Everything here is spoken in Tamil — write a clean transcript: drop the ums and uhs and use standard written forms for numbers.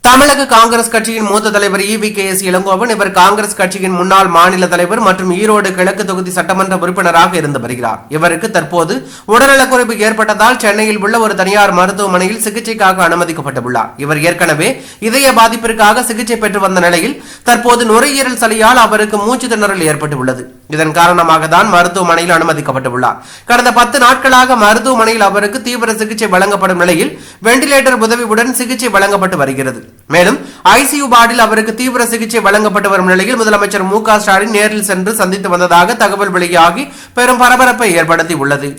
தமிழக காங்கிரஸ் கட்சியின் மூத்த தலைவர் EVKS இளங்கோவன் இவர் காங்கிரஸ் கட்சியின் முன்னாள் மாநில தலைவர் மற்றும் ஈரோடு கிழக்கு தொகுதி சட்டமன்ற உறுப்பினராக இருந்து வருகிறார். இவருக்கு தற்போது உடல்நலக்குறைவு ஏற்பட்டதால் சென்னையில் உள்ள ஒரு தனியார் மருத்துவமனையில் சிகிச்சைக்காக அனுமதிக்கப்பட்டுள்ளார். இவர் ஏற்கனவே இதய பாதிப்பிற்காக சிகிச்சை பெற்று வந்த நிலையில் தற்போது நுரையீரல் சளியால் அவருக்கு மூச்சு திணறல் ஏற்பட்டுள்ளது. இதன் காரணமாக தான் மருத்துவமனையில் அனுமதிக்கப்பட்டுள்ளார். கடந்த 10 நாட்களாக மருத்துவமனையில் அவருக்கு தீவிர சிகிச்சை வழங்கப்படும் நிலையில் வெண்டிலேட்டர் உதவியுடன் சிகிச்சை வழங்கப்பட்டு வருகிறது. மேலும் ICU வார்டில் அவருக்கு தீவிர சிகிச்சை வழங்கப்பட்டு வரும் நிலையில் முதலமைச்சர் MK ஸ்டாலின் நேரில் சென்று சந்தித்து வந்ததாக தகவல் வெளியாகி பெரும் பரபரப்பை ஏற்படுத்தி உள்ளது.